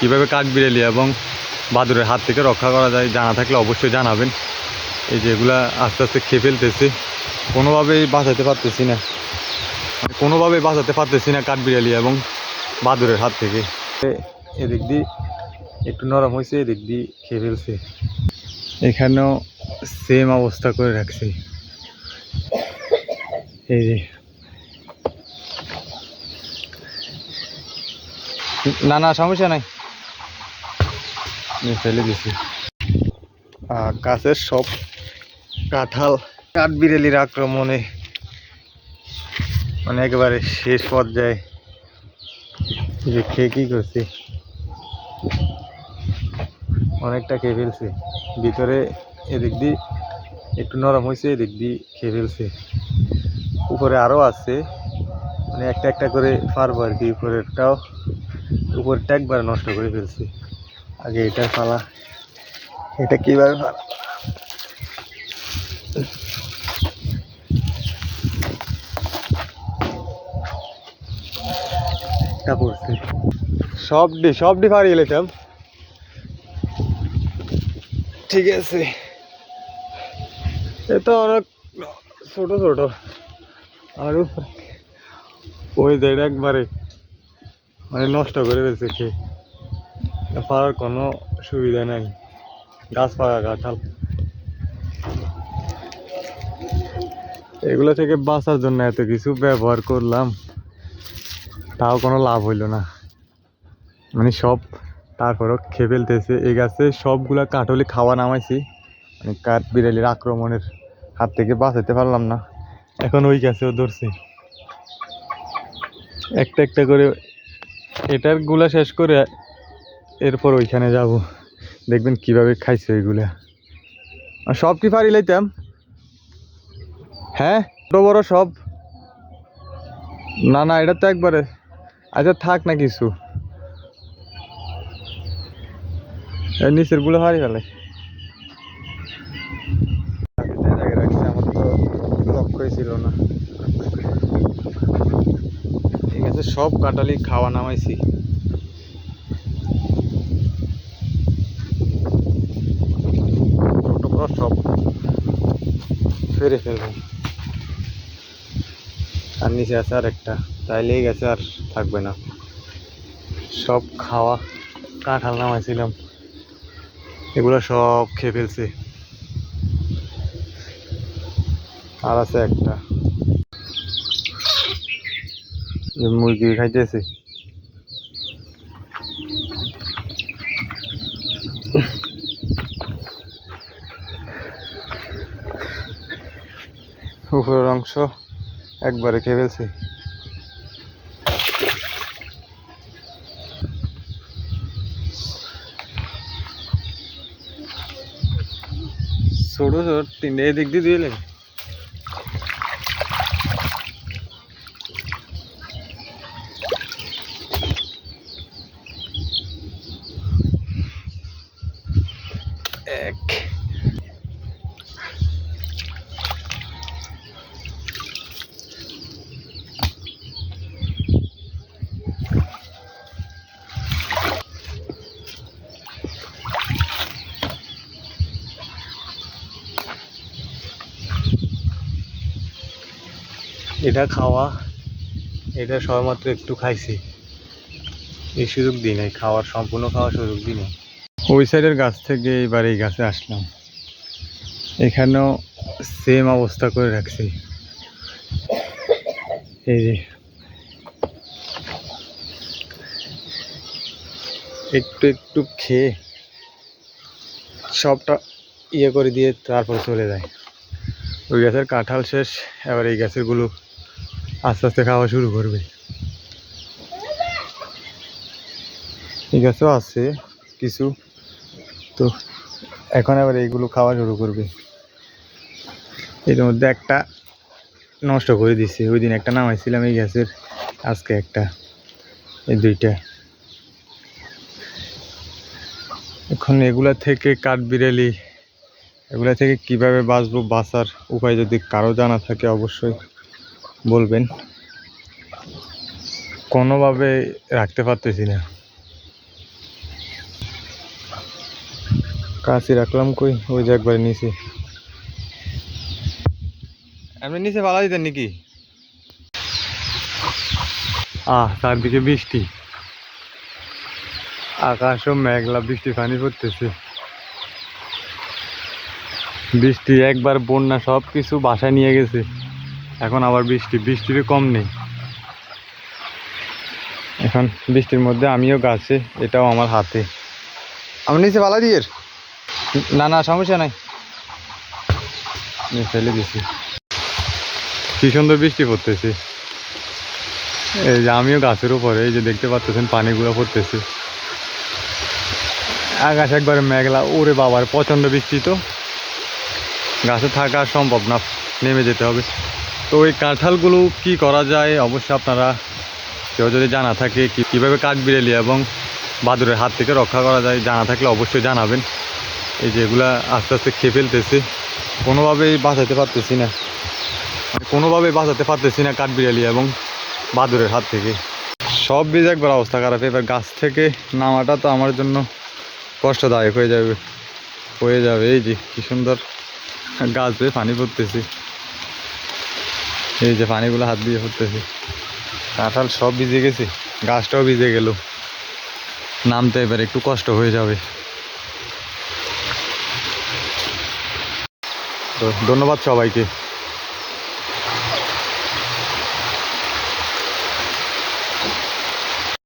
কীভাবে কাঠবিড়ালি এবং বাদুড়ের হাত থেকে রক্ষা করা যায় জানা থাকলে অবশ্যই জানাবেন। এই যেগুলা আস্তে আস্তে খেয়ে ফেলতেছে, কোনোভাবেই বাঁচাতে পারতেছি না, কাঠবিড়ালি এবং বাদুড়ের হাত থেকে। এদিক দিয়ে একটু নরম হয়েছে, এদিক দিয়ে খেয়ে ফেলছে। এখানেও সেম অবস্থা করে রাখছি। এই যে না সমস্যা নাই, ফেলে দিছি। গাছের সব কাঁঠাল কাঠবিড়ালির আক্রমণে মানে একেবারে শেষ পর্যায়ে। যে খেয়ে কি করছে, অনেকটা খেয়ে ফেলছে। ভিতরে এদিক দিয়ে একটু নরম হয়েছে, এদিক দিয়ে খেয়ে ফেলছে। উপরে আরও আছে, মানে একটা একটা করে পারবো আর কি। উপরেরটা একবার নষ্ট করে ফেলছে। আগে এটা ফালা, এটা কিভাবে ফালা পড়ছে। সবটি ফাড়িয়ে লেতাম, ঠিক আছে। এটা অনেক ছোট ছোট, আর ওই যে একবারে মানে নষ্ট করে ফেলছে খেয়ে। পাড়ার কোনো সুবিধা নাই, গাছ পাকা কাঁঠাল। এগুলো থেকে বাঁচার জন্য এত কিছু ব্যবহার করলাম, তাও কোনো লাভ হইল না। মানে সব তারপরও খেয়ে ফেলতেছে। এই গাছে সবগুলা কাঁঠালি খাওয়া নামাইছি, মানে কাঠবিড়ালির আক্রমণের হাত থেকে বাঁচাতে পারলাম না। এখন ওই গাছেও ধরছে, একটা একটা করে। এটার গুলা শেষ করে এরপর ওইখানে যাব, দেখবেন কিভাবে খাইছে ওইগুলা। আর সব কি পারি লাইতাম, হ্যাঁ ছোট বড় সব। না এটা তো একবারে। আচ্ছা থাক না কিছু, নিচের গুলো হারিয়ে ফেলে। আমার তো লক্ষ্যই ছিল না। ঠিক আছে, সব কাঁঠালি খাওয়া নামাইছি। ছোট বড় সব ফেরে ফেলবেন। আর নিচে আছে আর একটা, তাইলেই গেছে, আর থাকবে না। সব খাওয়া কাঁঠাল নামাইছিলাম, এগুলো সব খেয়ে ফেলছে। আর আছে একটা মুরগি খাইতেছে। উপরের অংশ একবারে খেয়ে ফেলছে। ছোট ছোট তিনটে এদিক দিয়ে দিয়ে লাগে। এক এটা খাওয়া, এটা সবেমাত্র একটু খাইছি, এই সুযোগ দিই নাই খাওয়ার, সম্পূর্ণ খাওয়ার সুযোগ দিই নাই। ওই সাইডের গাছ থেকে এবার এই গাছে আসলাম, এখানেও সেম অবস্থা করে রাখছি। এই যে একটু একটু খেয়ে সবটা ইয়ে করে দিয়ে তারপর চলে যায়। ওই গাছের কাঁঠাল শেষ, এবার এই গাছের গুলো আস্তে আস্তে খাওয়া শুরু করবে। এই গাছও আছে কিছু, তো এখন আবার এইগুলো খাওয়া শুরু করবে। এর মধ্যে একটা নষ্ট করে দিচ্ছে, ওই দিন একটা নামাইছিলাম এই গাছের, আজকে একটা, এই দুইটা। এখন এগুলা থেকে কাঠবিড়ালি, এগুলা থেকে কিভাবে বাঁচবো, বাঁচার উপায় যদি কারো জানা থাকে অবশ্যই বলবেন। কোনোভাবে রাখতে পারতেছি না। কাশি রাখলাম কই, ওই যে একবার নিচে। এমনি নিচে পালা দিতেন নাকি? চারদিকে বৃষ্টি, আকাশও মেঘলা, বৃষ্টি পানি পড়তেছে। বৃষ্টি একবার বন্যা সব কিছু বাসায় নিয়ে গেছে, এখন আবার বৃষ্টি, বৃষ্টির কম নেই। এখন বৃষ্টির মধ্যে আমিও গাছে, এটাও আমার হাতে। আমি নিচে পালা দিয়ে, না না সমস্যা নাই, ফেলে দিছি। কি সুন্দর বৃষ্টি পড়তেছে। এই যে আমিও গাছের উপরে, এই যে দেখতে পাচ্ছেন পানিগুলো পড়তেছে। আকাশ একবারে মেঘলা, ওরে বাবার প্রচণ্ড বৃষ্টি, তো গাছে থাকা সম্ভব না, নেমে যেতে হবে। তো ওই কাঁঠালগুলো কি করা যায়, অবশ্যই আপনারা কেউ যদি জানা থাকে কীভাবে কাঠবিড়ালি এবং বাদুড়ের হাত থেকে রক্ষা করা যায়, জানা থাকলে অবশ্যই জানাবেন। এই যে এগুলা আস্তে আস্তে খেয়ে ফেলতেছে, কোনোভাবেই বাঁচাতে পারতেছি না, কাঠবিড়ালি এবং বাদুড়ের হাত থেকে। সব বীজ একবার অবস্থা খারাপ। এবার গাছ থেকে নামাটা তো আমার জন্য কষ্টদায়ক হয়ে যাবে। এই যে কি সুন্দর গাছ বেয়ে পানি পড়তেছে, এই যে পানিগুলো হাত দিয়ে পড়তেছে, কাঁঠাল সব ভিজে গেছে, গাছটাও ভিজে গেল, নামতে এবার একটু কষ্ট হয়ে যাবে। তো ধন্যবাদ সবাইকে।